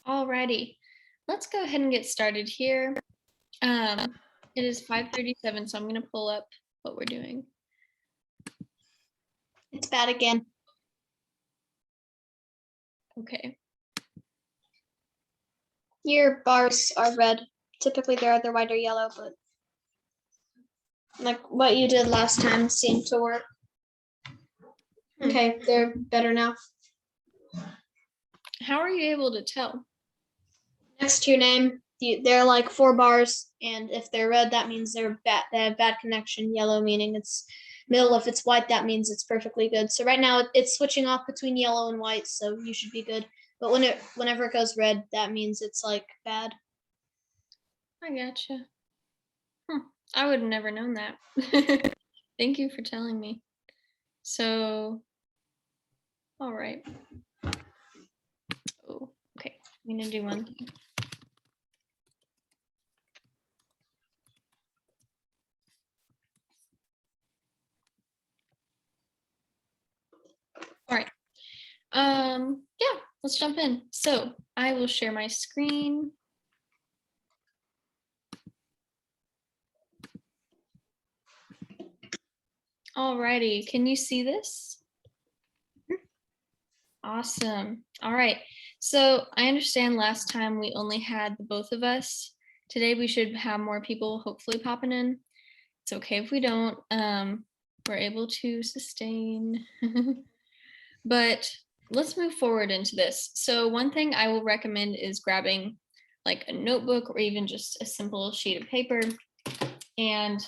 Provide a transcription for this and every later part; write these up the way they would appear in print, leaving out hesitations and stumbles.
Alrighty, let's go ahead and get started here. It is 5:37, so I'm gonna pull up what we're doing. It's bad again. Okay. Your bars are red. Typically they're either white or yellow, but like what you did last time seemed to work. Okay, they're better now. How are you able to tell? Next to your name, they're like 4 bars, and if they're red, that means they have bad connection. Yellow meaning it's middle. If it's white, that means it's perfectly good. So right now it's switching off between yellow and white, so you should be good. But whenever it goes red, that means it's like bad. I gotcha. I would have never known that. Thank you for telling me. So, all right. Oh, okay. I'm gonna do one thing. All right. Yeah, let's jump in. So I will share my screen. Alrighty, can you see this? Awesome. All right. So I understand last time we only had the both of us. Today we should have more people hopefully popping in. It's okay if we don't. We're able to sustain. But let's move forward into this. So one thing I will recommend is grabbing like a notebook or even just a simple sheet of paper. And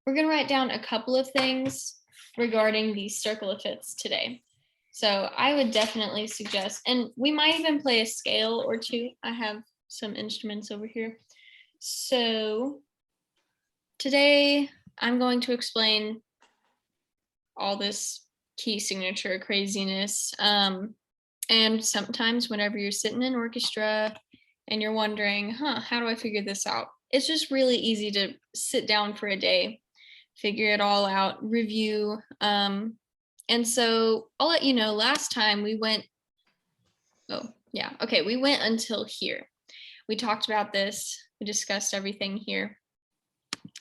we're going to write down a couple of things regarding the circle of fifths today. So I would definitely suggest, and we might even play a scale or two. I have some instruments over here. So today I'm going to explain all this key signature craziness. And sometimes whenever you're sitting in orchestra and you're wondering, how do I figure this out? It's just really easy to sit down for a day, figure it all out, review. And so I'll let you know, last time we went, we went until here. We talked about this, we discussed everything here.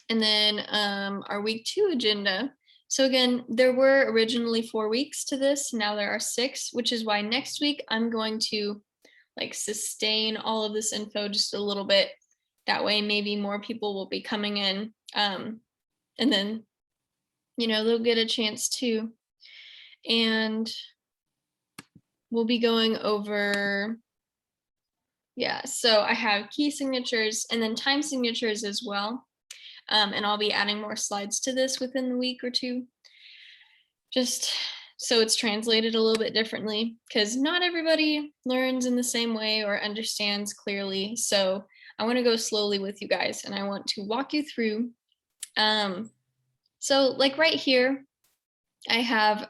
And then our week 2 agenda. So again, there were originally 4 weeks to this. Now there are 6, which is why next week I'm going to like sustain all of this info just a little bit. That way maybe more people will be coming in. And then, they'll get a chance to. And we'll be going over, so I have key signatures and then time signatures as well. And I'll be adding more slides to this within the week or 2, just so it's translated a little bit differently, because not everybody learns in the same way or understands clearly. So I want to go slowly with you guys, and I want to walk you through. So like right here, I have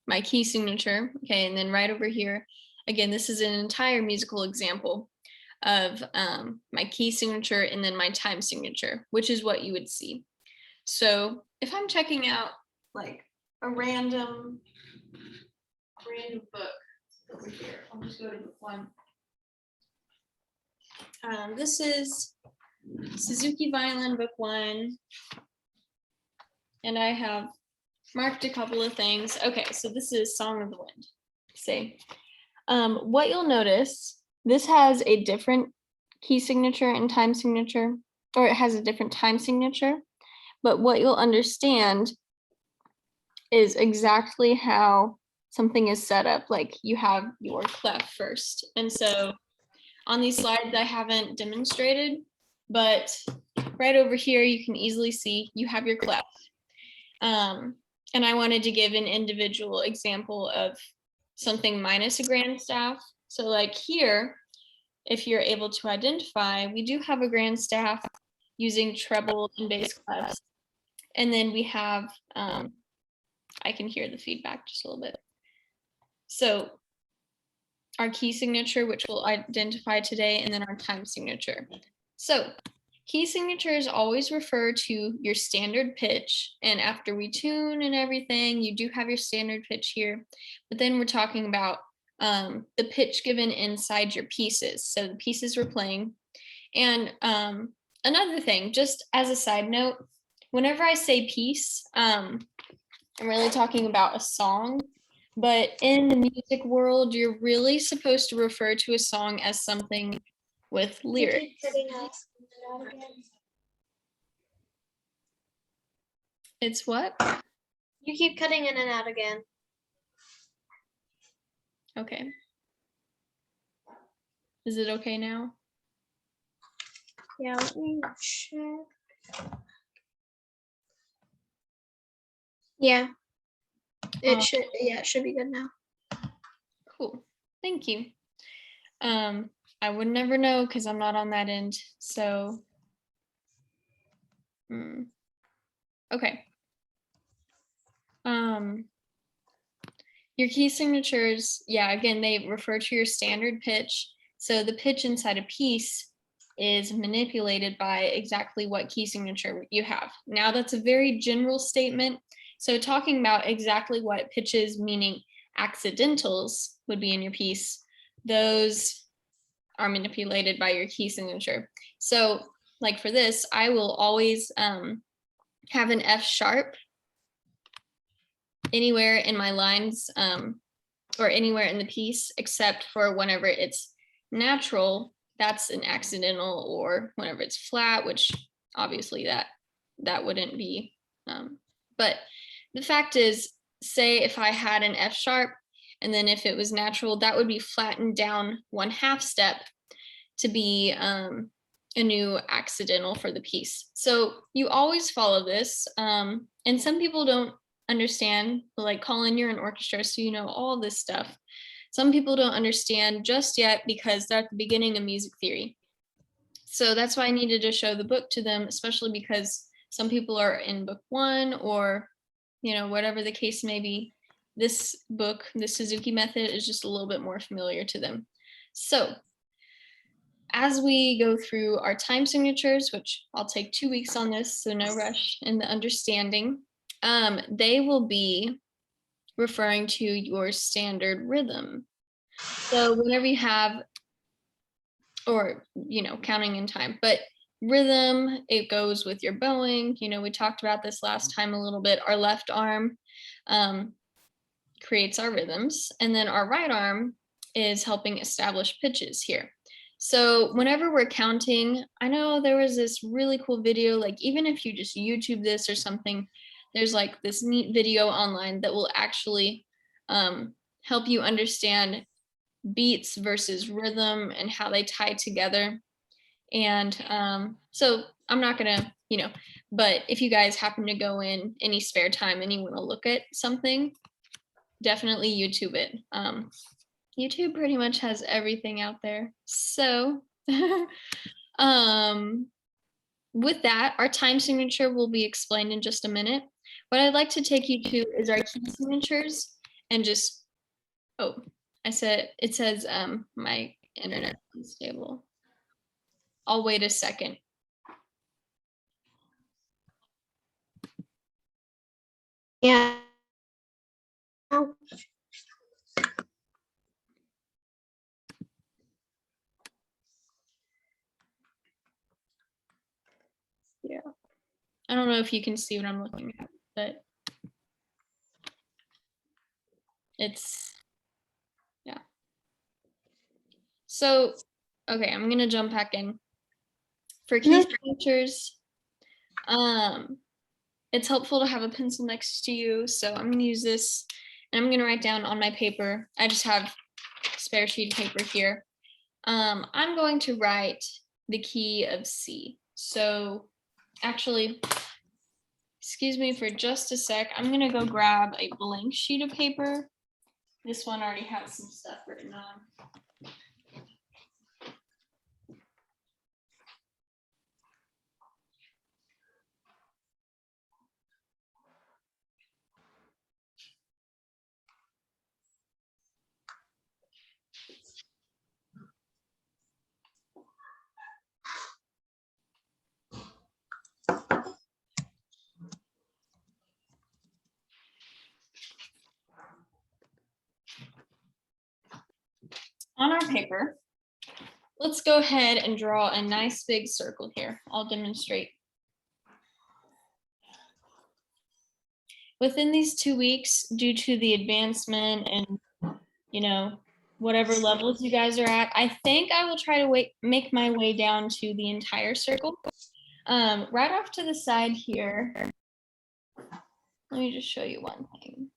my key signature, okay, and then right over here, again, this is an entire musical example of my key signature and then my time signature, which is what you would see. So if I'm checking out like a random book over here, I'll just go to book 1. This is Suzuki Violin book 1, and I have marked a couple of things. Okay, so this is Song of the Wind. See, what you'll notice, this has a different key signature and time signature, or it has a different time signature, but what you'll understand is exactly how something is set up. Like you have your clef first. And so on these slides, I haven't demonstrated, but right over here, you can easily see you have your clef. And I wanted to give an individual example of something minus a grand staff. So like here, if you're able to identify, we do have a grand staff using treble and bass clefs. And then we have, I can hear the feedback just a little bit. So our key signature, which we'll identify today, and then our time signature. So key signatures always refer to your standard pitch. And after we tune and everything, you do have your standard pitch here. But then we're talking about the pitch given inside your pieces. So the pieces we're playing. And another thing, just as a side note, whenever I say piece, I'm really talking about a song. But in the music world, you're really supposed to refer to a song as something with lyrics. It's what? You keep cutting in and out again. Okay. Is it okay now? Yeah, let me check. Yeah. It should be good now. Cool. Thank you. I would never know because I'm not on that end. So, okay. Your key signatures, yeah, again, they refer to your standard pitch. So the pitch inside a piece is manipulated by exactly what key signature you have. Now that's a very general statement. So talking about exactly what pitches, meaning accidentals, would be in your piece, those are manipulated by your key signature. So like for this, I will always have an F sharp anywhere in my lines or anywhere in the piece, except for whenever it's natural, that's an accidental, or whenever it's flat, which obviously that wouldn't be. But the fact is, say if I had an F sharp, and then if it was natural, that would be flattened down 1/2 step to be a new accidental for the piece. So you always follow this. And some people don't understand, like Colin, you're an orchestra, so you know all this stuff. Some people don't understand just yet because they're at the beginning of music theory. So that's why I needed to show the book to them, especially because some people are in book 1 or, whatever the case may be. This book, the Suzuki method, is just a little bit more familiar to them. So as we go through our time signatures, which I'll take 2 weeks on this, so no rush in the understanding, they will be referring to your standard rhythm. So whenever you have, or, counting in time, but rhythm, it goes with your bowing. We talked about this last time a little bit. Our left arm creates our rhythms, and then our right arm is helping establish pitches here. So whenever we're counting, I know there was this really cool video, like even if you just YouTube this or something, there's like this neat video online that will actually help you understand beats versus rhythm and how they tie together. And so I'm not gonna, but if you guys happen to go in any spare time and you want to look at something, definitely YouTube it. YouTube pretty much has everything out there. So with that, our time signature will be explained in just a minute. What I'd like to take you to is our key signatures, and just, it says my internet is unstable. I'll wait a second. Yeah. Yeah. I don't know if you can see what I'm looking at, but it's, yeah. So, okay, I'm gonna jump back in. For key signatures, it's helpful to have a pencil next to you. So I'm gonna use this, and I'm gonna write down on my paper. I just have a spare sheet of paper here. I'm going to write the key of C. So actually, excuse me for just a sec. I'm gonna go grab a blank sheet of paper. This one already has some stuff written on. on our paper, let's go ahead and draw a nice big circle here. I'll demonstrate. Within these 2 weeks, due to the advancement and, whatever levels you guys are at, I think I will try to make my way down to the entire circle. Right off to the side here, let me just show you one thing.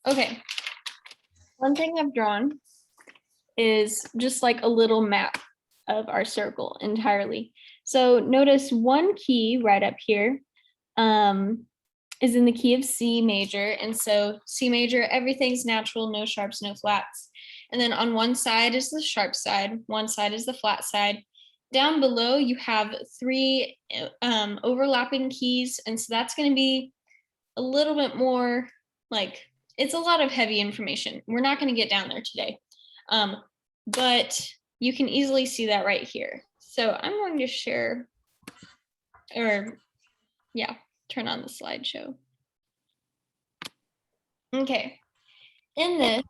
Okay, one thing I've drawn is just like a little map of our circle entirely. So notice one key right up here is in the key of C major. And so C major, everything's natural, no sharps, no flats. And then on one side is the sharp side, one side is the flat side. Down below, you have 3 overlapping keys. And so that's going to be a little bit more like, it's a lot of heavy information. We're not going to get down there today. But you can easily see that right here. So I'm going to share, or yeah, turn on the slideshow. Okay, in this,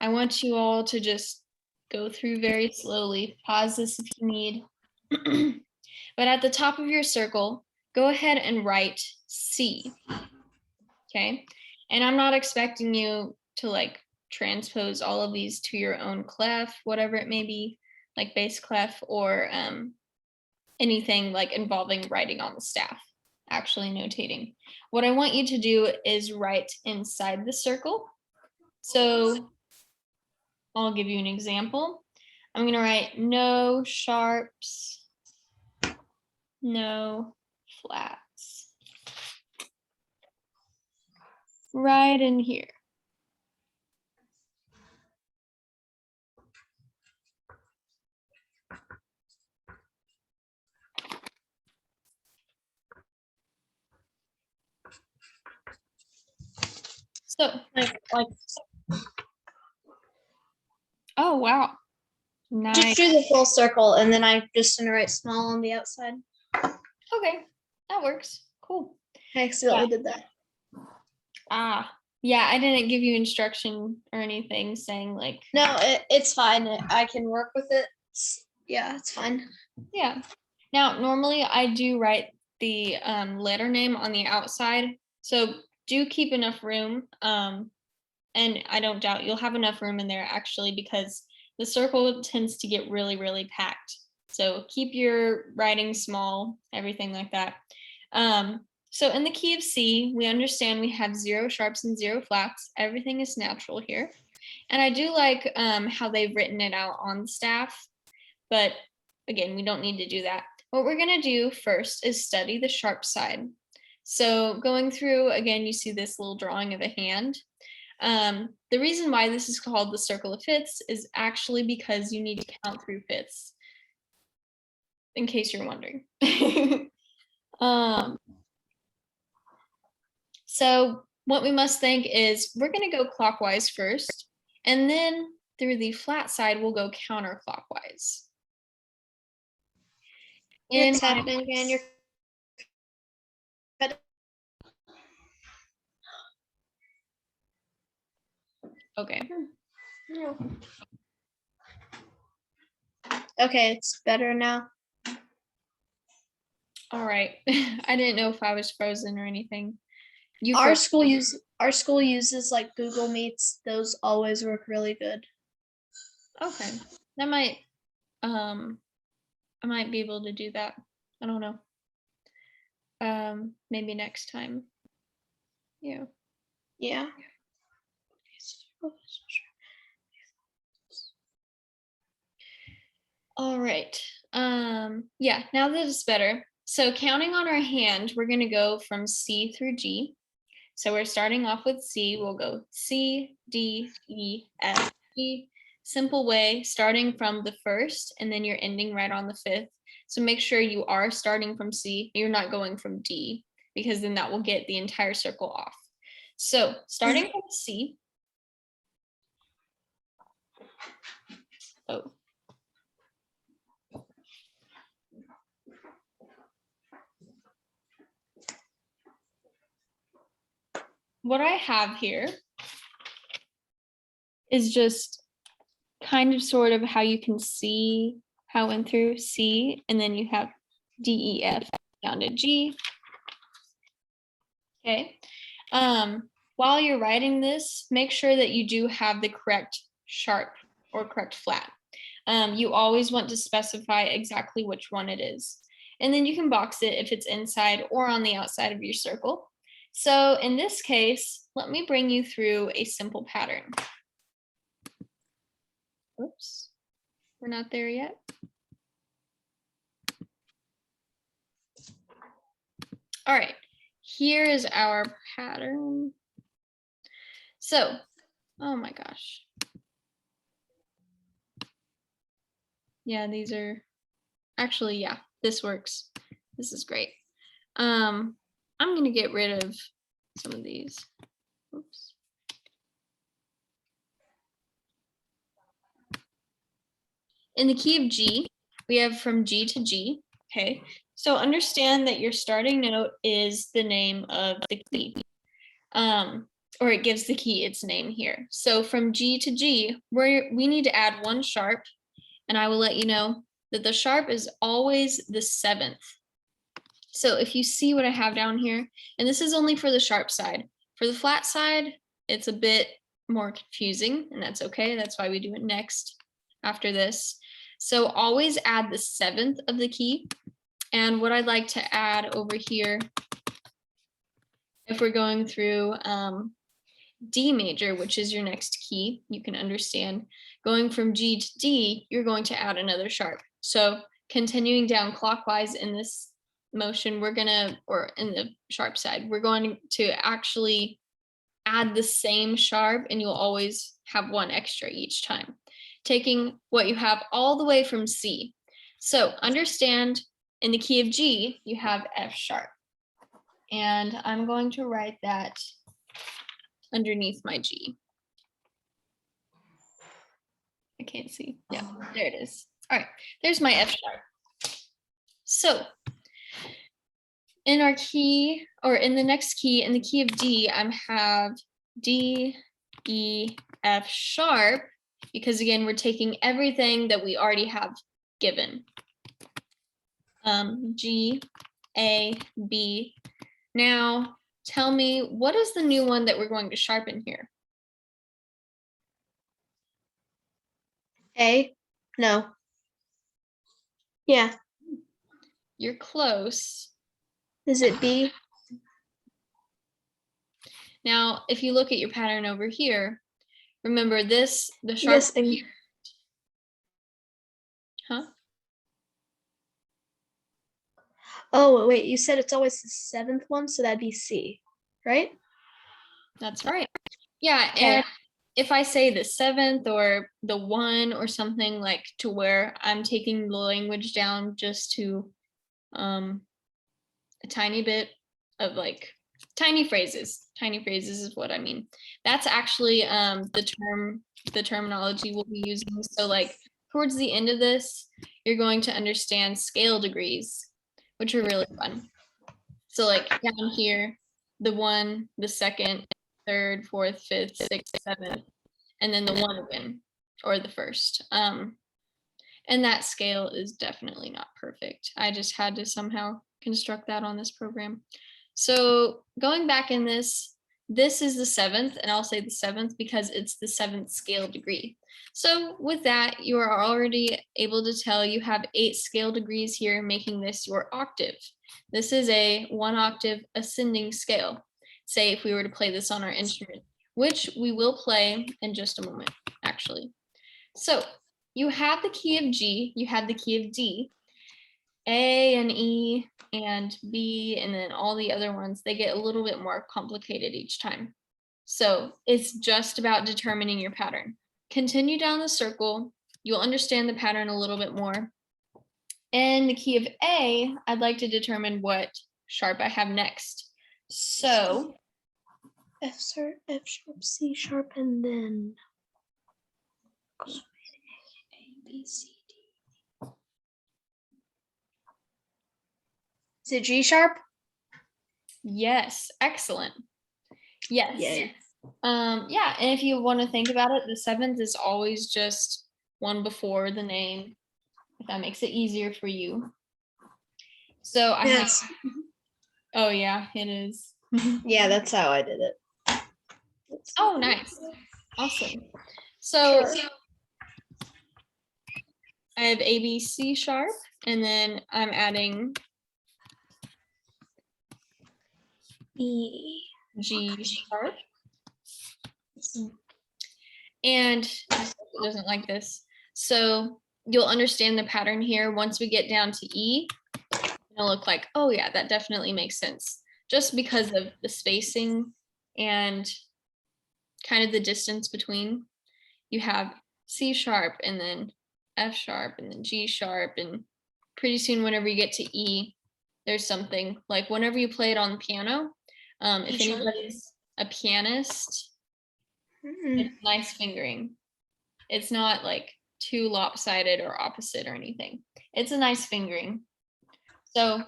I want you all to just go through very slowly. Pause this if you need. But at the top of your circle, go ahead and write C. Okay, and I'm not expecting you to like transpose all of these to your own clef, whatever it may be, like bass clef or anything like involving writing on the staff, actually notating. What I want you to do is write inside the circle. So I'll give you an example. I'm going to write no sharps, no flats. Right in here. So like, oh wow. Nice. Just do the full circle, and then I just gonna write small on the outside. Okay, that works. Cool. I accidentally did that. Ah, yeah, I didn't give you instruction or anything saying like. No, it's fine. I can work with it. Yeah, it's fine. Yeah. Now, normally I do write the letter name on the outside. So do keep enough room. And I don't doubt you'll have enough room in there actually, because the circle tends to get really, really packed. So keep your writing small, everything like that. So in the key of C, we understand we have 0 sharps and 0 flats. Everything is natural here. And I do like how they've written it out on the staff, but again, we don't need to do that. What we're gonna do first is study the sharp side. So going through, again, you see this little drawing of a hand. The reason why this is called the circle of fifths is actually because you need to count through fifths, in case you're wondering. So what we must think is we're going to go clockwise first, and then through the flat side, we'll go counterclockwise. It's happening again. You're okay. Okay, it's better now. All right. I didn't know if I was frozen or anything. Our school uses like Google Meets. Those always work really good. Okay. That might I might be able to do that. I don't know. Maybe next time. Yeah. Yeah. All right. Yeah, now that it's better. So counting on our hand, we're gonna go from C through G. So we're starting off with C. We'll go C, D, E, F, G. Simple way, starting from the first, and then you're ending right on the fifth. So make sure you are starting from C. You're not going from D, because then that will get the entire circle off. So starting from C. Oh. what I have here is just kind of sort of how you can see how it went through C, and then you have D, E, F down to G. Okay. While you're writing this, make sure that you do have the correct sharp or correct flat. You always want to specify exactly which one it is. And then you can box it if it's inside or on the outside of your circle. So in this case, let me bring you through a simple pattern. Oops, we're not there yet. All right, here is our pattern. So, oh my gosh. Yeah, these are actually, yeah, this works. This is great. I'm gonna get rid of some of these. Oops. In the key of G, we have from G to G, okay? So understand that your starting note is the name of the key, or it gives the key its name here. So from G to G, we need to add one sharp, and I will let you know that the sharp is always the 7th. So if you see what I have down here, and this is only for the sharp side. For the flat side, it's a bit more confusing, and that's okay. That's why we do it next after this. So always add the 7th of the key. And what I'd like to add over here, if we're going through D major, which is your next key, you can understand going from G to D, you're going to add another sharp. So continuing down clockwise in this motion, we're gonna, or in the sharp side, we're going to actually add the same sharp, and you'll always have one extra each time, taking what you have all the way from C. So understand in the key of G, you have F sharp. And I'm going to write that underneath my G. I can't see. Yeah, there it is. All right, there's my F sharp. So in our key, or in the next key, in the key of D, I have D, E, F sharp, because again, we're taking everything that we already have given. G, A, B. Now, tell me, what is the new one that we're going to sharpen here? A? No. Yeah. You're close. Is it B? Now, if you look at your pattern over here, remember this, the sharp Yes, thing. here. Huh? Oh, wait, you said it's always the 7th one, so that'd be C, right? That's right. Yeah, Okay. and if I say the 7th or the 1 or something, like to where I'm taking the language down just to a tiny bit of like tiny phrases is what I mean. That's actually the terminology we'll be using. So like towards the end of this, you're going to understand scale degrees, which are really fun. So like down here, the 1, the 2nd, 3rd, 4th, 5th, 6th, 7th, and then the 1 again, or the 1st. And that scale is definitely not perfect. I just had to somehow construct that on this program. So going back in this is the 7th, and I'll say the 7th because it's the 7th scale degree. So with that, you are already able to tell you have 8 scale degrees here, making this your octave. This is a 1 octave ascending scale. Say if we were to play this on our instrument, which we will play in just a moment, actually. So you have the key of G, you have the key of D, A and E and B, and then all the other ones, they get a little bit more complicated each time. So it's just about determining your pattern. Continue down the circle, you'll understand the pattern a little bit more. In the key of A, I'd like to determine what sharp I have next. So F sharp, C sharp, and then A, B, C, D. Is it G sharp? yes, excellent. Yes. Yay. Yeah, and if you want to think about it, the 7th is always just one before the name, if that makes it easier for you. So I have, Yes. oh yeah, it is. Yeah, that's how I did it. Oh, nice. Awesome. So Sure. I have A, B, C sharp, and then I'm adding E. G sharp. And it doesn't like this. So you'll understand the pattern here. Once we get down to E, it'll look like, oh yeah, that definitely makes sense. Just because of the spacing and kind of the distance between. You have C sharp and then F sharp and then G sharp. And pretty soon, whenever you get to E, there's something like whenever you play it on the piano, if E sharp. anybody's a pianist, it's nice fingering. It's not like too lopsided or opposite or anything. It's a nice fingering. So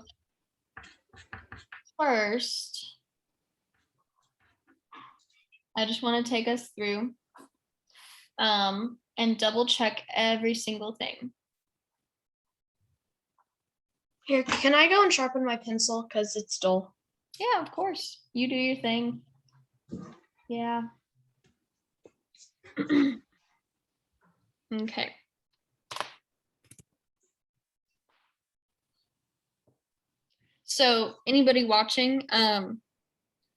first, I just want to take us through and double check every single thing. Here, can I go and sharpen my pencil? Because it's dull. Yeah, of course. You do your thing. Yeah. Okay. So anybody watching,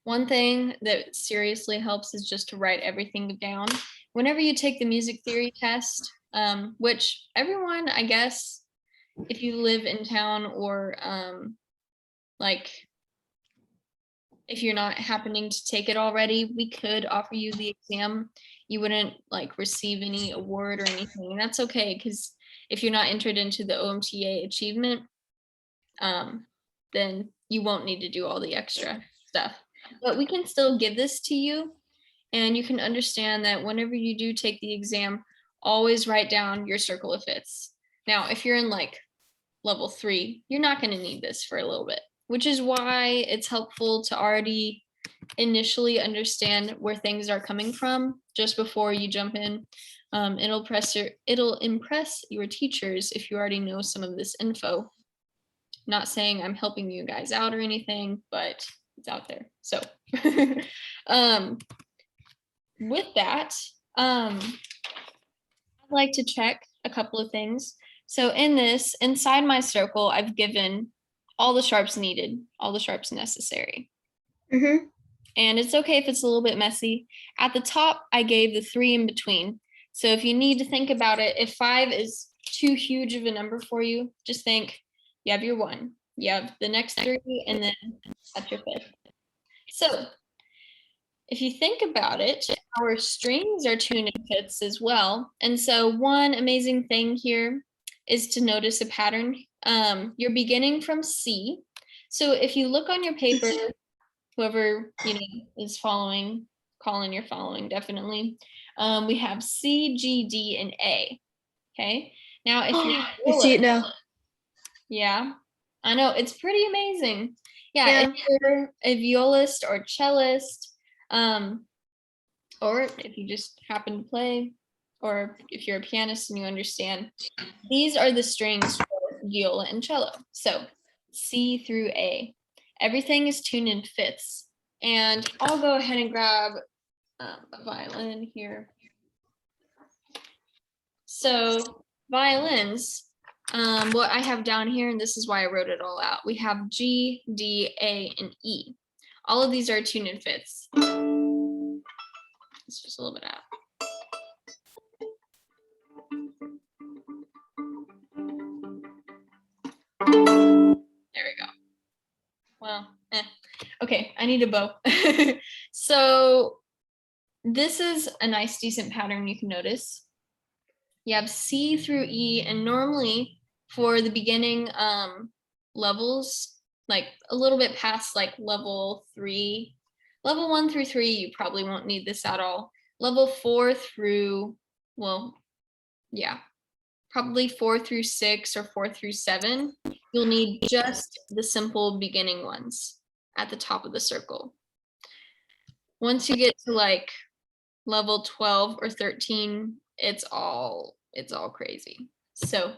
one thing that seriously helps is just to write everything down. Whenever you take the music theory test, which everyone, I guess, if you live in town or like if you're not happening to take it already, we could offer you the exam. You wouldn't like receive any award or anything, and that's okay because if you're not entered into the OMTA achievement, then you won't need to do all the extra stuff. But we can still give this to you, and you can understand that whenever you do take the exam, always write down your circle of fifths. Now, if you're in like level 3, you're not going to need this for a little bit, which is why it's helpful to already initially understand where things are coming from just before you jump in. It'll impress your teachers if you already know some of this info. Not saying I'm helping you guys out or anything, but it's out there. So with that, I'd like to check a couple of things. So in this, inside my circle, I've given all the sharps needed, all the sharps necessary. And it's okay if it's a little bit messy. At the top, I gave the 3 in between. So if you need to think about it, if 5 is too huge of a number for you, just think you have your 1, you have the next 3, and then that's your 5th. So if you think about it, our strings are tuned in fifths as well. And so one amazing thing here is to notice a pattern. You're beginning from C. So if you look on your paper, whoever is following, Colin, you're following definitely. We have C, G, D, and A. Okay. Now if you're I see it now. yeah, I know it's pretty amazing. Yeah, if you're a violist or cellist, or if you just happen to play, or if you're a pianist and you understand, these are the strings for viola and cello. So C through A. Everything is tuned in fifths. And I'll go ahead and grab a violin here. So violins, what I have down here, and this is why I wrote it all out, we have G, D, A, and E. All of these are tuned in fifths. It's just a little bit out. There we go. Well, okay, I need a bow. So this is a nice, decent pattern you can notice. You have C through E, and normally for the beginning levels, like a little bit past like level 3, level 1 through 3, you probably won't need this at all. Level 4 through, well, yeah, probably 4 through 6 or 4 through 7, you'll need just the simple beginning ones at the top of the circle. once you get to like level 12 or 13, it's all crazy. So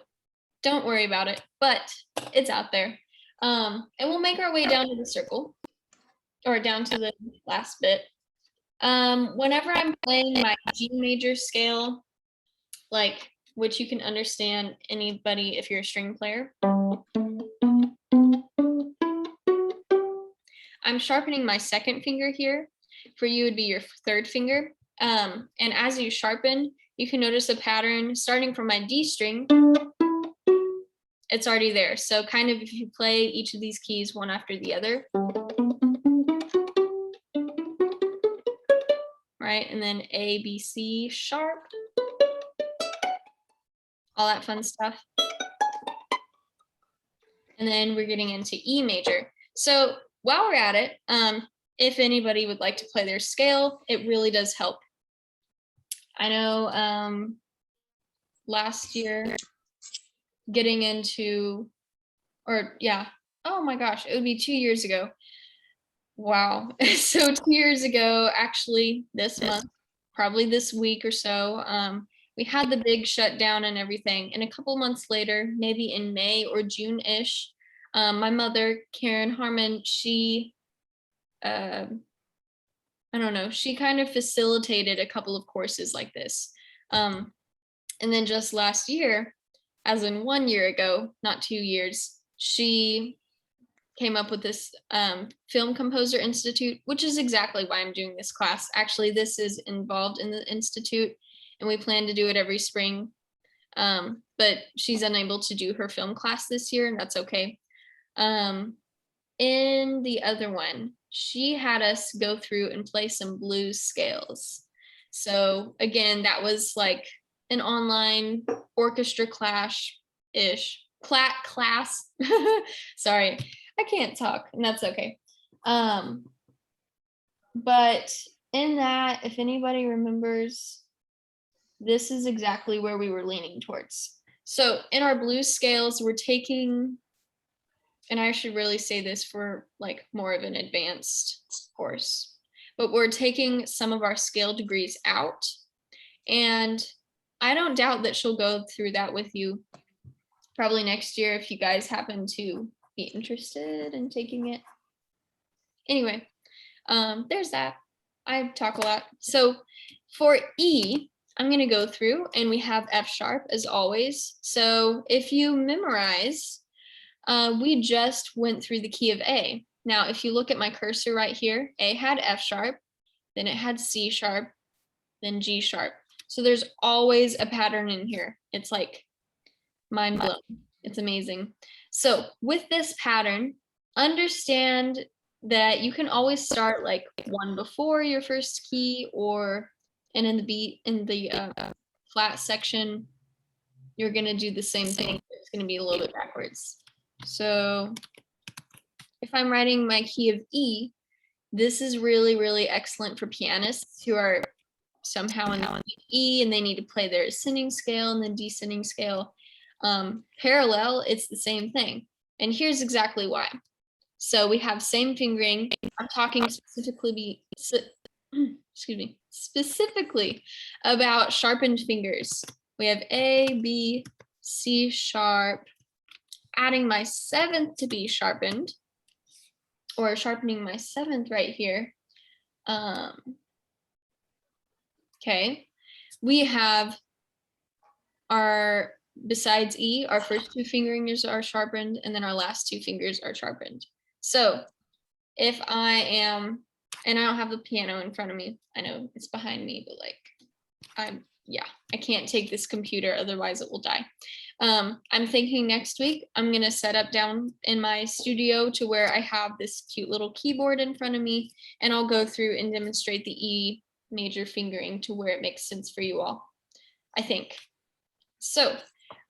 don't worry about it, but it's out there. And we'll make our way down to the circle or down to the last bit. Whenever I'm playing my G major scale, like, which you can understand anybody if you're a string player, I'm sharpening my second finger here. For you, would be your third finger. And as you sharpen, you can notice a pattern starting from my D string. It's already there. So kind of if you play each of these keys one after the other, right? And then A, B, C sharp, all that fun stuff. And then we're getting into E major. So while we're at it, if anybody would like to play their scale, it really does help. I know last year getting into, or yeah, oh my gosh, it would be 2 years ago. Wow. So 2 years ago, actually this month, probably this week or so, we had the big shutdown and everything. And a couple months later, maybe in May or June-ish, my mother, Karen Harmon, she, I don't know, she kind of facilitated a couple of courses like this. And then just last year, as in 1 year ago, not 2 years, she came up with this Film Composer Institute, which is exactly why I'm doing this class. Actually, this is involved in the institute, and we plan to do it every spring. But she's unable to do her film class this year, and that's okay. In the other one, she had us go through and play some blues scales. So again, that was like an online orchestra class-ish, class. Sorry, I can't talk, and that's okay. But in that, if anybody remembers, this is exactly where we were leaning towards. So in our blues scales, we're taking, and I should really say this for like more of an advanced course, but we're taking some of our scale degrees out. And I don't doubt that she'll go through that with you probably next year if you guys happen to be interested in taking it. Anyway, there's that. I talk a lot. So for E, I'm going to go through and we have F sharp as always. So if you memorize, we just went through the key of A. Now, if you look at my cursor right here, A had F sharp, then it had C sharp, then G sharp. So there's always a pattern in here. It's like mind blowing. It's amazing. So with this pattern, understand that you can always start like one before your first key, or and in the beat in the flat section, you're gonna do the same thing. It's gonna be a little bit backwards. So if I'm writing my key of E, this is really, really excellent for pianists who are somehow in the E and they need to play their ascending scale and then descending scale. Parallel, it's the same thing. And here's exactly why. So we have same fingering. I'm talking specifically, specifically about sharpened fingers. We have A, B, C sharp, adding my seventh to be sharpened, or sharpening my seventh right here. Okay, we have our, besides E, our first two fingers are sharpened, and then our last two fingers are sharpened. So if I am, and I don't have the piano in front of me, I know it's behind me, but like, I can't take this computer, otherwise it will die. I'm thinking next week, I'm gonna set up down in my studio to where I have this cute little keyboard in front of me, and I'll go through and demonstrate the E major fingering to where it makes sense for you all, I think. So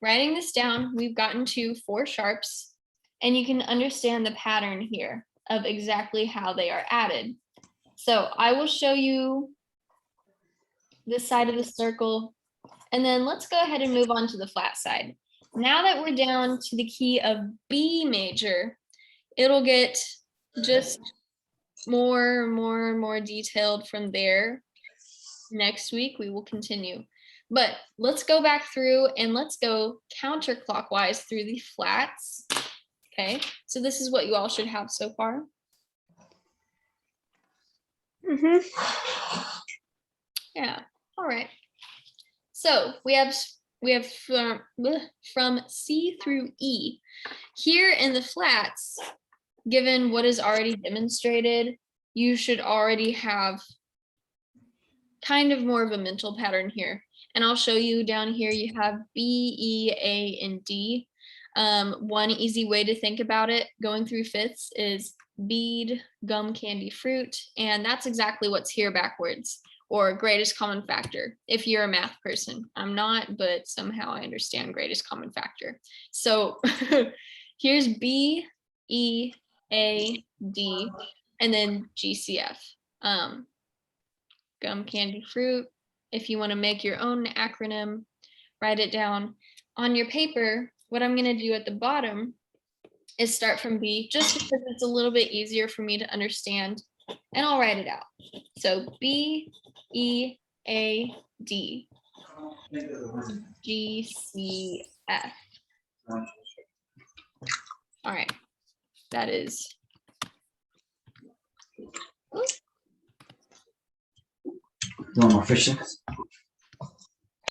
writing this down, we've gotten to 4 sharps, and you can understand the pattern here of exactly how they are added. So I will show you this side of the circle, and then let's go ahead and move on to the flat side. Now that we're down to the key of B major, it'll get just more detailed from there. Next week we will continue. But let's go back through and let's go counterclockwise through the flats. Okay, so this is what you all should have so far. Yeah, all right. So we have from C through E. Here in the flats, given what is already demonstrated, you should already have kind of more of a mental pattern here. And I'll show you down here, you have B, E, A, and D. One easy way to think about it going through fifths is bead, gum, candy, fruit, and that's exactly what's here backwards, or greatest common factor, if you're a math person. I'm not, but somehow I understand greatest common factor. So here's B, E, A, D, and then GCF. Gum, candy, fruit. If you want to make your own acronym, write it down on your paper. What I'm going to do at the bottom is start from B, just because it's a little bit easier for me to understand, and I'll write it out. So B, E, A, D, G, C, F. All right, that is. Doing more fishing.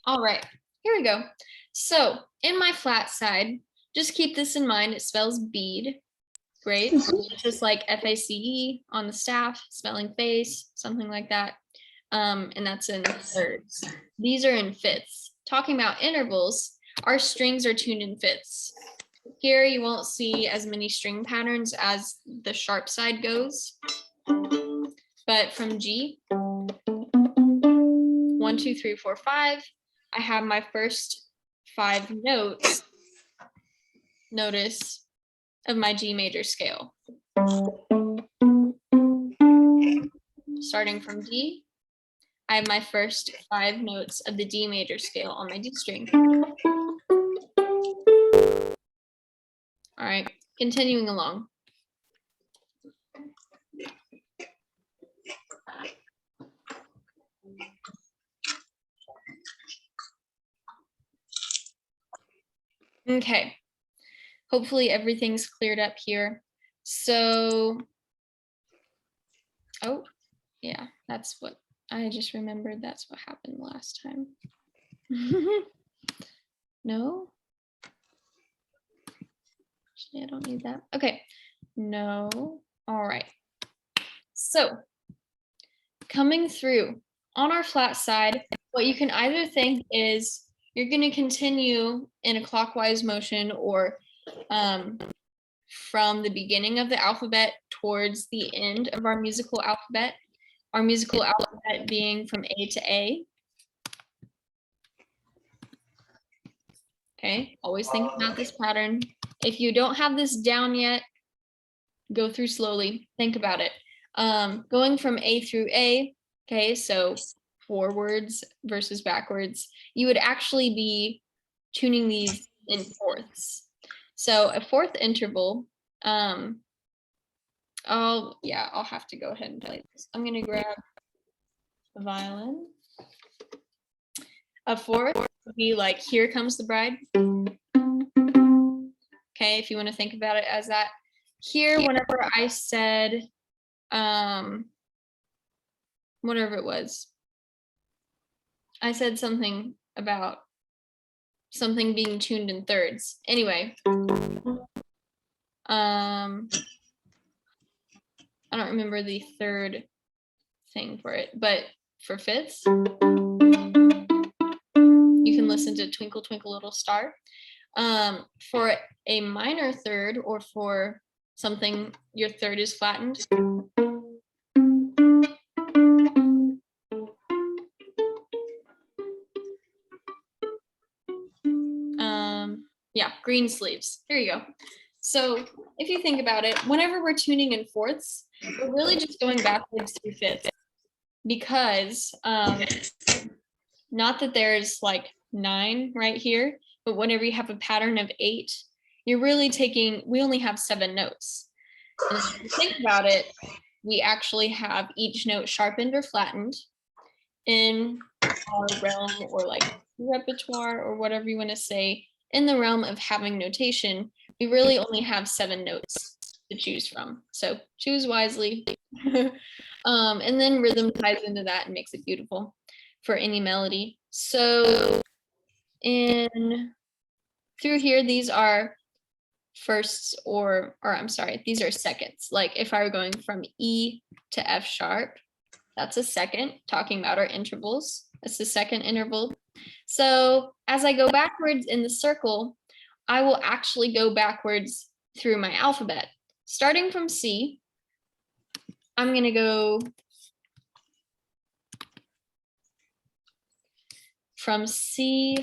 All right, here we go. So in my flat side, just keep this in mind. It spells bead. Great. Just like FACE on the staff, spelling face, something like that. And that's in thirds. These are in fifths. Talking about intervals, our strings are tuned in fifths. Here you won't see as many string patterns as the sharp side goes. But from G, 1, 2, 3, 4, 5, I have my first 5 notes, notice, of my G major scale. Starting from D, I have my first 5 notes of the D major scale on my D string. All right, continuing along. Okay, hopefully everything's cleared up here. So, oh, yeah, that's what I just remembered. That's what happened last time. No? Actually, I don't need that. Okay, no. All right. So, coming through on our flat side, what you can either think is you're going to continue in a clockwise motion, or from the beginning of the alphabet towards the end of our musical alphabet being from A to A. Okay, always think about this pattern. If you don't have this down yet, go through slowly, think about it. Going from A through A, okay, so forwards versus backwards, you would actually be tuning these in fourths. So a fourth interval, I'll have to go ahead and play this. I'm gonna grab the violin. A fourth would be like, Here Comes the Bride. Okay, if you want to think about it as that. Here, whenever I said, whatever it was, I said something about something being tuned in thirds. Anyway, I don't remember the third thing for it, but for fifths, you can listen to Twinkle Twinkle Little Star. For a minor third, or for something your third is flattened, green sleeves. Here you go. So if you think about it, whenever we're tuning in fourths, we're really just going backwards through fifths, because not that there's like 9 right here, but whenever you have a pattern of 8, you're really taking, we only have 7 notes. And if you think about it, we actually have each note sharpened or flattened in our realm, or like repertoire, or whatever you want to say, in the realm of having notation. We really only have 7 notes to choose from. So choose wisely. And then rhythm ties into that and makes it beautiful for any melody. So in through here, these are firsts, or I'm sorry, these are seconds. Like if I were going from E to F sharp, that's a second, talking about our intervals. That's the second interval. So as I go backwards in the circle, I will actually go backwards through my alphabet. Starting from C, I'm going to go from C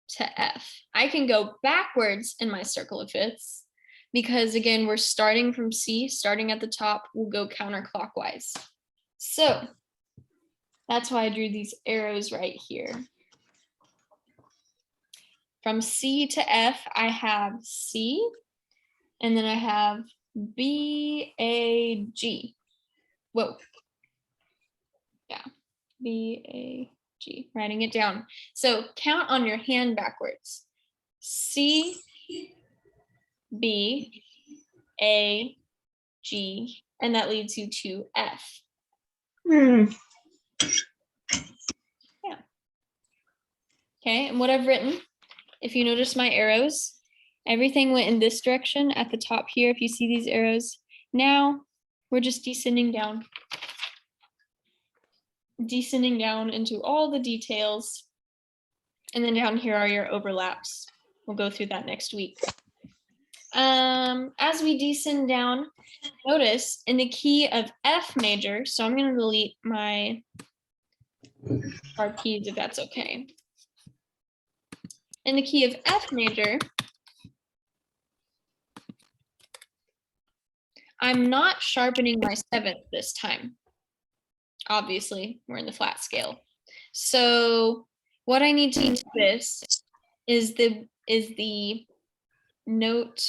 to F. I can go backwards in my circle of fifths because, again, we're starting from C, starting at the top, we'll go counterclockwise. So that's why I drew these arrows right here. From C to F, I have C, and then I have B, A, G. Whoa. Yeah, B, A, G, writing it down. So count on your hand backwards. C, B, A, G, and that leads you to F. Yeah. Okay, and what I've written, if you notice my arrows, everything went in this direction at the top here. If you see these arrows, now we're just descending down into all the details. And then down here are your overlaps. We'll go through that next week. As we descend down, notice in the key of F major, so I'm going to delete my sharp keys if that's okay. In the key of F major, I'm not sharpening my 7th this time. Obviously, we're in the flat scale. So what I need to notice is the note,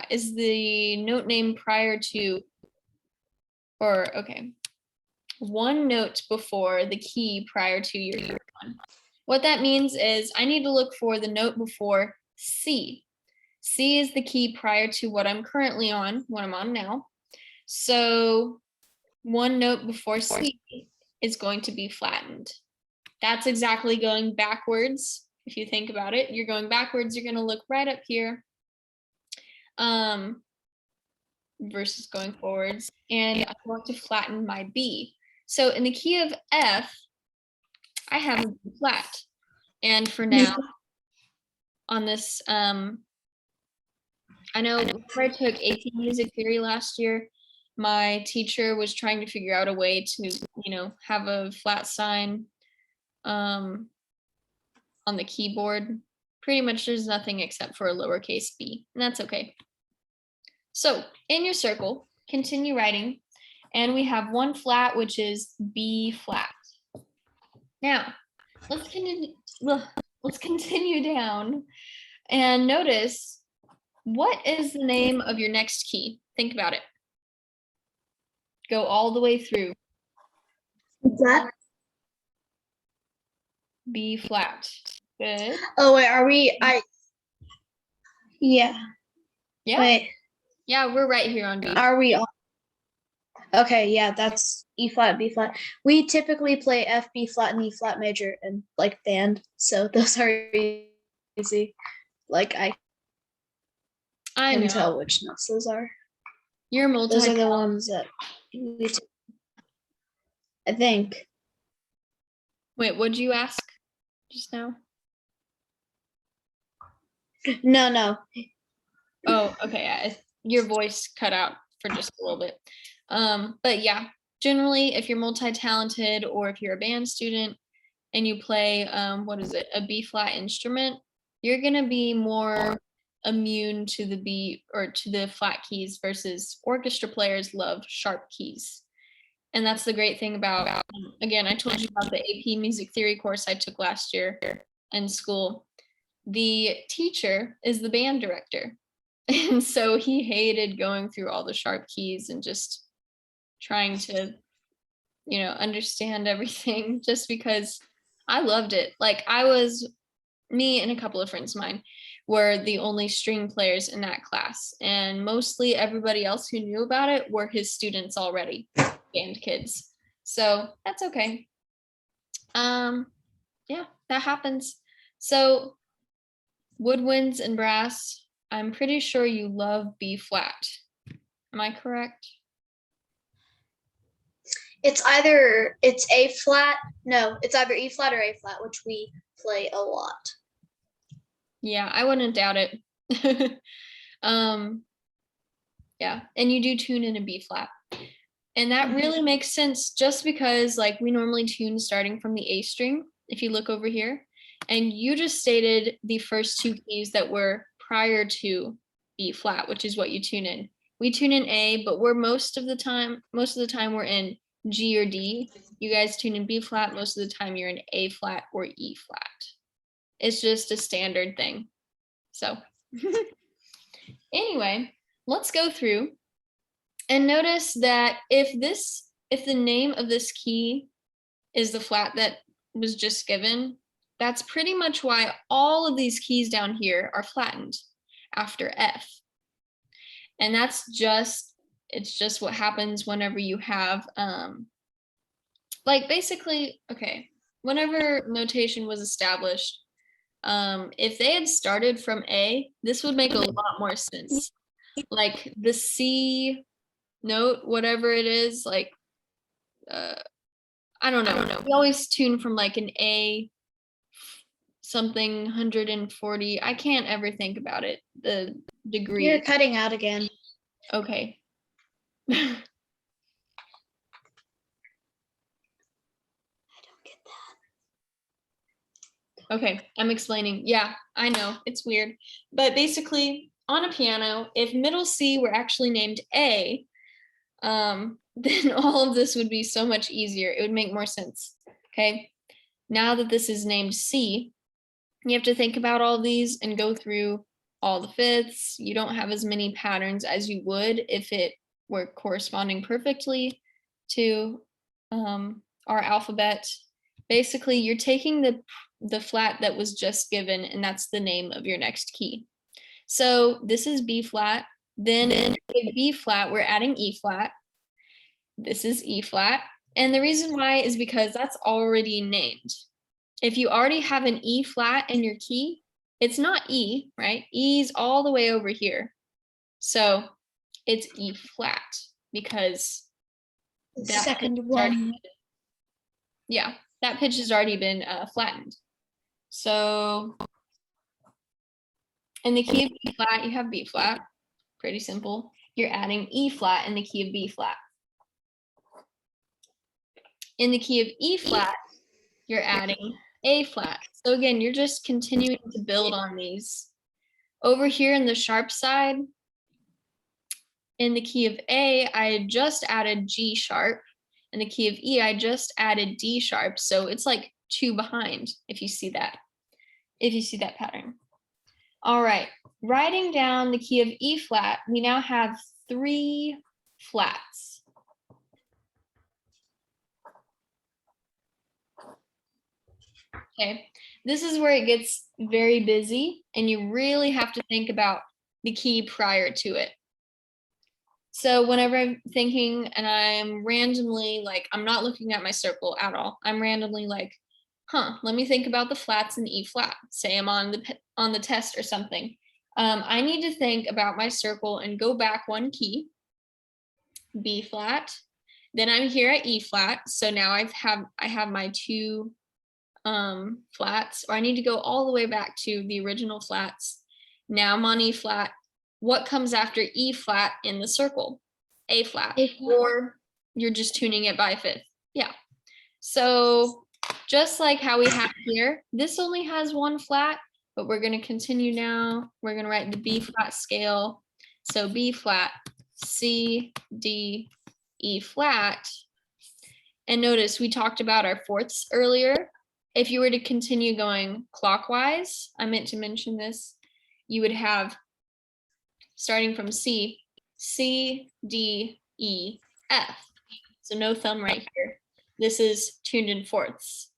is the note name prior to, or okay, one note before the key prior to your one. What that means is I need to look for the note before C. C is the key prior to what I'm currently on, what I'm on now. So one note before C is going to be flattened. That's exactly going backwards. If you think about it, you're going backwards, you're going to look right up here versus going forwards. And I want to flatten my B. So in the key of F, I have a B flat. And for now, on this, I know I took AP music theory last year. My teacher was trying to figure out a way to, have a flat sign on the keyboard. Pretty much there's nothing except for a lowercase b, and that's okay. So in your circle, continue writing, and we have one flat, which is B flat. Now, let's continue down and notice, what is the name of your next key? Think about it. Go all the way through. Flat. B flat. Good. Oh wait, are we? Yeah. Yeah. Wait, Yeah, we're right here on B. are we on? Okay, yeah, that's E flat, B flat. We typically play F, B flat, and E flat major and like band, so those are easy. Like I I can know. tell which notes those are. You're multi. Those are the ones that I think. Wait, what'd you ask just now? No. Oh, okay. Your voice cut out for just a little bit. But yeah, generally, if you're multi-talented or if you're a band student and you play, a B flat instrument, you're gonna be more immune to the B or to the flat keys versus orchestra players love sharp keys. And that's the great thing about, again, I told you about the AP music theory course I took last year in school. The teacher is the band director. And so he hated going through all the sharp keys and just trying to, understand everything just because I loved it. Like me and a couple of friends of mine were the only string players in that class. And mostly everybody else who knew about it were his students already, band kids. So that's okay. Yeah, that happens. So woodwinds and brass, I'm pretty sure you love B flat. Am I correct? It's A flat. No, it's either E flat or A flat, which we play a lot. Yeah, I wouldn't doubt it. Yeah, and you do tune in a B flat. And that really makes sense just because like we normally tune starting from the A string, if you look over here, and you just stated the first two keys that were prior to B flat, which is what you tune in. We tune in A, but most of the time we're in G or D. You guys tune in B flat, most of the time you're in A flat or E flat. It's just a standard thing. So anyway, let's go through and notice that if the name of this key is the flat that was just given, that's pretty much why all of these keys down here are flattened after F. And it's just what happens whenever you have, like basically, okay, whenever notation was established, if they had started from A, this would make a lot more sense. Like the C note, whatever it is, like, I don't know. We always tune from like an A something 140. I can't ever think about it. The degree. You're cutting out again. Okay. I don't get that. Okay, I'm explaining. Yeah, I know, it's weird. But basically, on a piano, if middle C were actually named A, then all of this would be so much easier. It would make more sense. Okay. Now that this is named C, you have to think about all these and go through all the fifths. You don't have as many patterns as you would if it were corresponding perfectly to our alphabet. Basically, you're taking the flat that was just given, and that's the name of your next key. So this is B flat. Then in B flat, we're adding E flat. This is E flat. And the reason why is because that's already named. If you already have an E flat in your key, it's not E, right? E's all the way over here. So it's E flat because The that second pitch has already one. yeah, that pitch has already been flattened. So in the key of B flat, you have B flat. Pretty simple. You're adding E flat in the key of B flat. In the key of E flat, you're adding A flat. So again, you're just continuing to build on these. Over here in the sharp side, in the key of A, I just added G sharp. In the key of E, I just added D sharp. So it's like 2 behind, if you see that pattern. All right, writing down the key of E flat, we now have 3 flats. Okay, this is where it gets very busy and you really have to think about the key prior to it. So whenever I'm thinking and I'm randomly like, I'm not looking at my circle at all. I'm randomly like, let me think about the flats in E flat. Say I'm on the test or something. I need to think about my circle and go back 1 key, B flat. Then I'm here at E flat. So now I have my 2 flats, or I need to go all the way back to the original flats. Now I'm on E flat. What comes after E flat in the circle? A flat. Or you're just tuning it by 5th. Yeah. So just like how we have here, this only has 1 flat, but we're going to continue now. We're going to write the B flat scale. So B flat, C, D, E flat. And notice we talked about our fourths earlier. If you were to continue going clockwise, I meant to mention this, you would have, starting from C, C, D, E, F. So no thumb right here. This is tuned in fourths.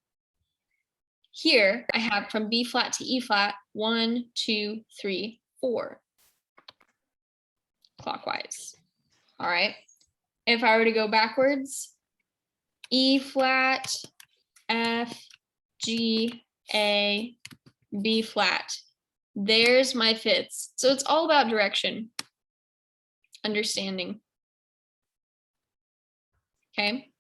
Here I have from B flat to E flat, 1, 2, 3, 4. Clockwise. All right. If I were to go backwards, E flat, F, G, A, B flat. There's my fifths. So it's all about direction, understanding. Okay.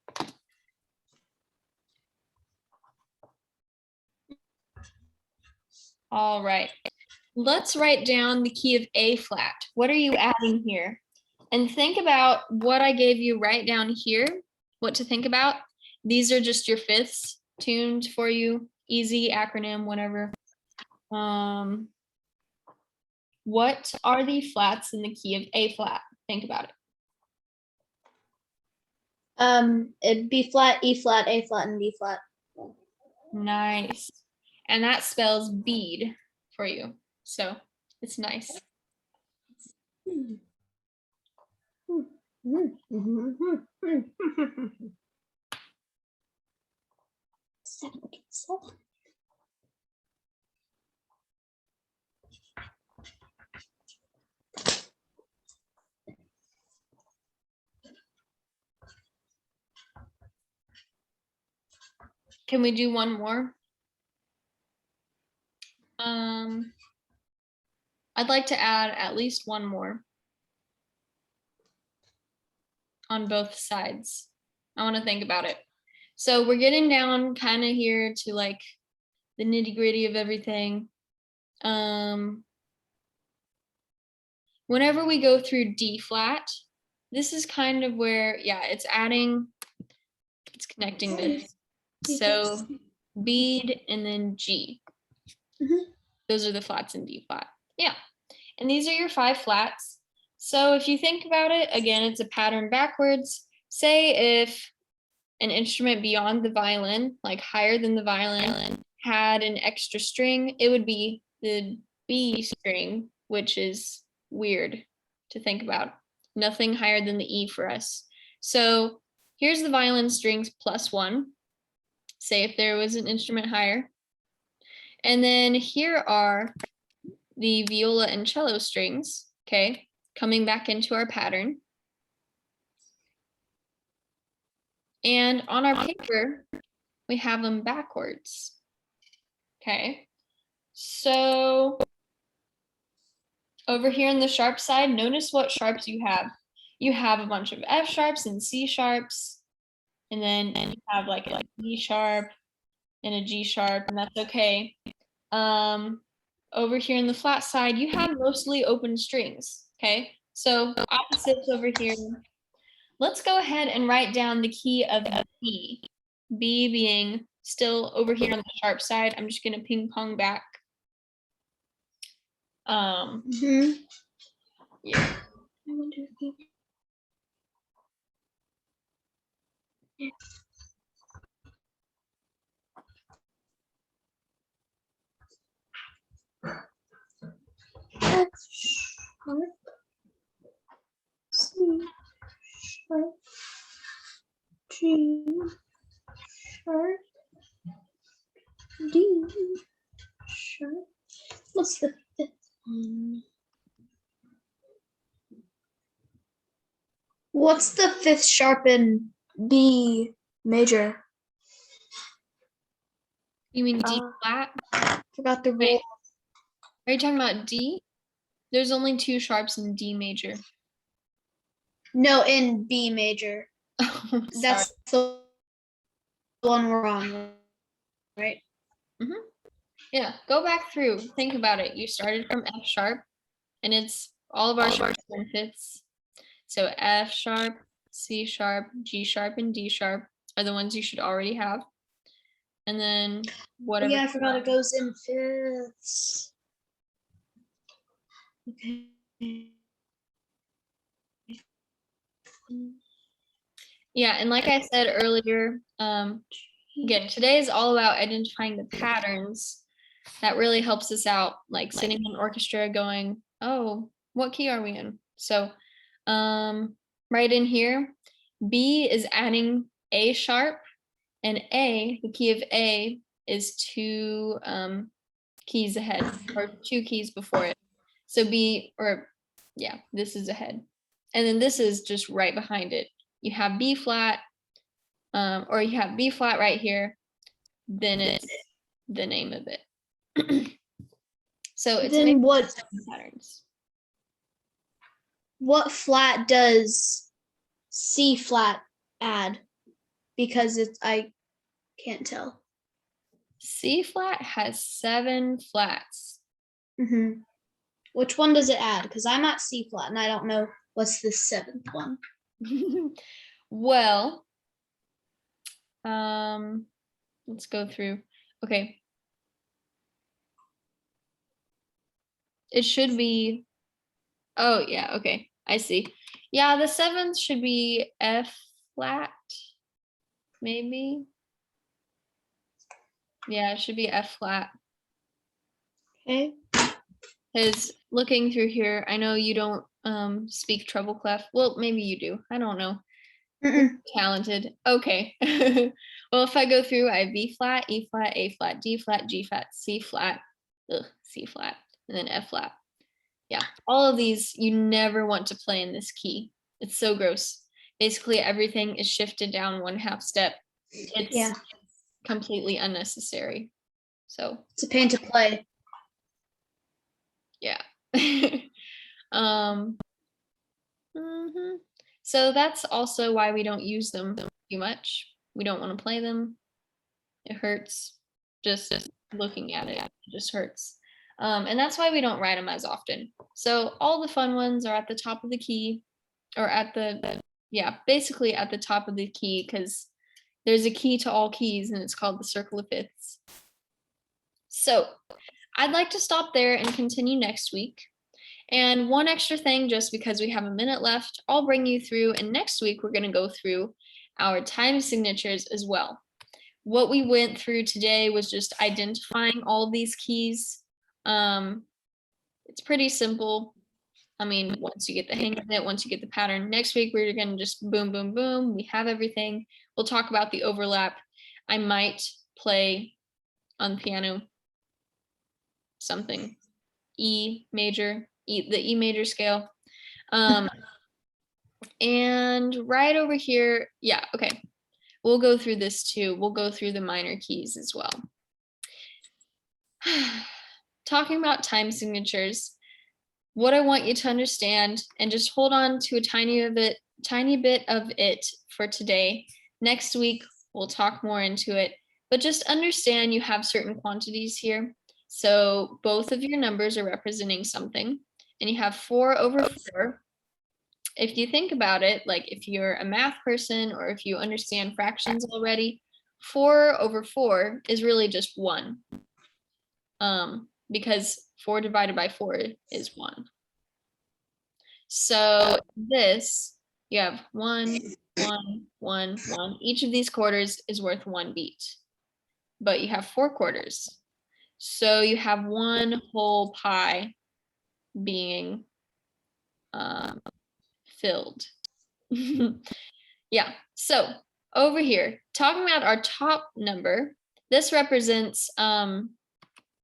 All right. Let's write down the key of A flat. What are you adding here? And think about what I gave you right down here, what to think about. These are just your fifths tuned for you, easy acronym, whatever. What are the flats in the key of A flat? Think about it. It'd B flat, E flat, A flat, and B flat. Nice. And that spells bead for you. So it's nice. Can we do one more? I'd like to add at least one more on both sides. I want to think about it. So we're getting down kind of here to like the nitty gritty of everything. Whenever we go through D flat, this is kind of where, yeah, it's adding, it's connecting this. So bead and then G. Those are the flats in D flat. Yeah. And these are your 5 flats. So if you think about it, again, it's a pattern backwards. Say if an instrument beyond the violin, like higher than the violin, had an extra string, it would be the B string, which is weird to think about. Nothing higher than the E for us. So here's the violin strings +1. Say if there was an instrument higher. And then here are the viola and cello strings, okay, coming back into our pattern. And on our paper, we have them backwards. Okay, so over here on the sharp side, notice what sharps you have. You have a bunch of F sharps and C sharps, and then you have like a D sharp and a G sharp, and that's okay. Over here on the flat side, you have mostly open strings, okay? So opposites over here. Let's go ahead and write down the key of B. B being still over here on the sharp side. I'm just gonna ping pong back. Yeah. F sharp, C sharp, G sharp, D sharp. What's the fifth one? What's the fifth sharp in B major? You mean D flat? Forgot the Wait. rule. Are you talking about D? There's only 2 sharps in D major. No, in B major. Oh, That's the one we're on, right? yeah, go back through. Think about it. You started from F sharp, and it's all of our sharps and fifths. So F sharp, C sharp, G sharp, and D sharp are the ones you should already have. And then whatever. Yeah, I forgot it goes in fifths. Okay. Yeah, and like I said earlier, again, today is all about identifying the patterns. That really helps us out, like sitting in an orchestra going, oh, what key are we in? So right in here, B is adding A sharp, and A, the key of A, is two keys ahead, or two keys before it. So B, or yeah, this is ahead. And then this is just right behind it. You have B flat, or you have B flat right here, then it's the name of it. So it's Then patterns. what flat does C flat add? Because I can't tell. C flat has 7 flats. Mm-hmm. Which one does it add? Because I'm at C flat and I don't know what's the 7th one. Well, let's go through. Okay. It should be, oh yeah, okay, I see. Yeah, the 7th should be F flat, maybe. Yeah, it should be F flat. Okay. Because looking through here, I know you don't speak treble clef. Well, maybe you do. I don't know. Mm-mm. Talented. Okay. Well, if I go through, I have B flat, E flat, A flat, D flat, G flat, C flat, C flat, and then F flat. Yeah, all of these you never want to play in this key. It's so gross. Basically, everything is shifted down 1/2 step. It's completely unnecessary. So It's a pain to play. yeah. Mhm. So that's also why we don't use them too much. We don't want to play them. It hurts. Just looking at it, it just hurts. And that's why we don't write them as often. So all the fun ones are at the top of the key, or at the yeah, basically at the top of the key, because there's a key to all keys and it's called the circle of fifths. So I'd like to stop there and continue next week. And one extra thing, just because we have a minute left, I'll bring you through. And next week, we're going to go through our time signatures as well. What we went through today was just identifying all these keys. It's pretty simple. I mean, once you get the hang of it, once you get the pattern, next week, we're going to just boom, boom, boom. We have everything. We'll talk about the overlap. I might play on the piano something E major, the E major scale. And right over here, yeah, okay. We'll go through this too. We'll go through the minor keys as well. Talking about time signatures, what I want you to understand, and just hold on to a tiny bit of it for today. Next week, we'll talk more into it, but just understand you have certain quantities here. So both of your numbers are representing something, and you have 4/4. If you think about it, like if you're a math person or if you understand fractions already, 4/4 is really just 1. Because 4 divided by 4 is 1. So this, you have 1, 1, 1, 1. Each of these quarters is worth 1 beat, but you have 4 quarters. So you have 1 whole pie being filled. Yeah, so over here, talking about our top number, this represents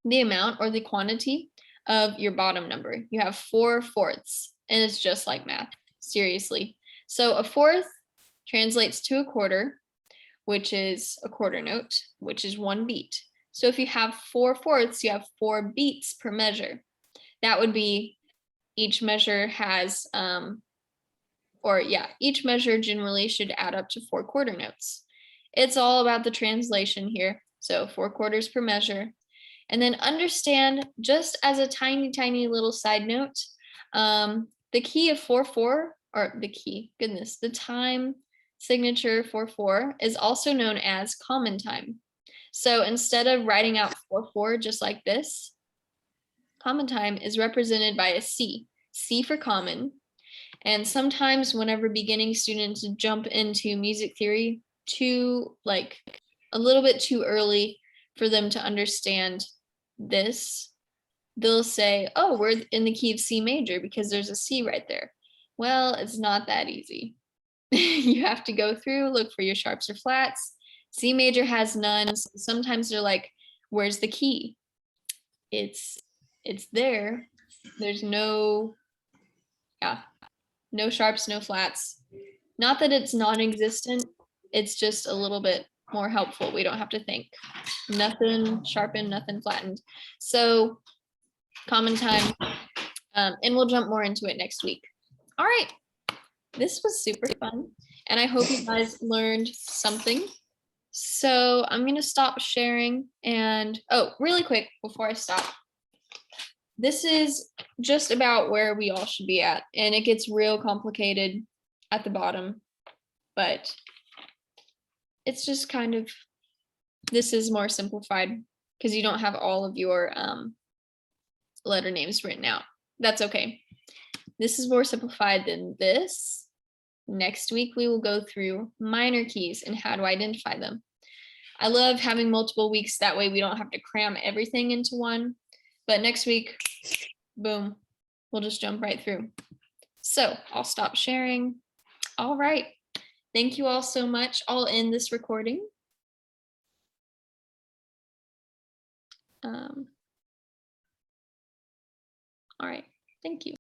the amount or the quantity of your bottom number. You have 4/4, and it's just like math, seriously. So a fourth translates to a quarter, which is a quarter note, which is 1 beat. So if you have 4/4, you have 4 beats per measure. That would be each measure has, each measure generally should add up to 4 quarter notes. It's all about the translation here. So 4 quarters per measure. And then understand, just as a tiny, tiny little side note, the key of 4/4, or the time signature 4/4 is also known as common time. So instead of writing out 4/4 just like this, common time is represented by a C for common. And sometimes whenever beginning students jump into music theory a little bit too early for them to understand this, they'll say, oh, we're in the key of C major because there's a C right there. Well, it's not that easy. you have to go through, look for your sharps or flats. C major has none. So sometimes they're like, where's the key? It's there. There's no sharps, no flats. Not that it's non-existent, it's just a little bit more helpful. We don't have to think. Nothing sharpened, nothing flattened. So common time, and we'll jump more into it next week. All right, this was super fun, and I hope you guys learned something. So I'm gonna stop sharing, and oh, really quick before I stop, this is just about where we all should be at, and it gets real complicated at the bottom, but it's just kind of, this is more simplified because you don't have all of your letter names written out. That's okay. This is more simplified than this. Next week, we will go through minor keys and how to identify them. I love having multiple weeks. That way we don't have to cram everything into one. But next week, boom, we'll just jump right through. So I'll stop sharing. All right. Thank you all so much. I'll end this recording. All right. Thank you.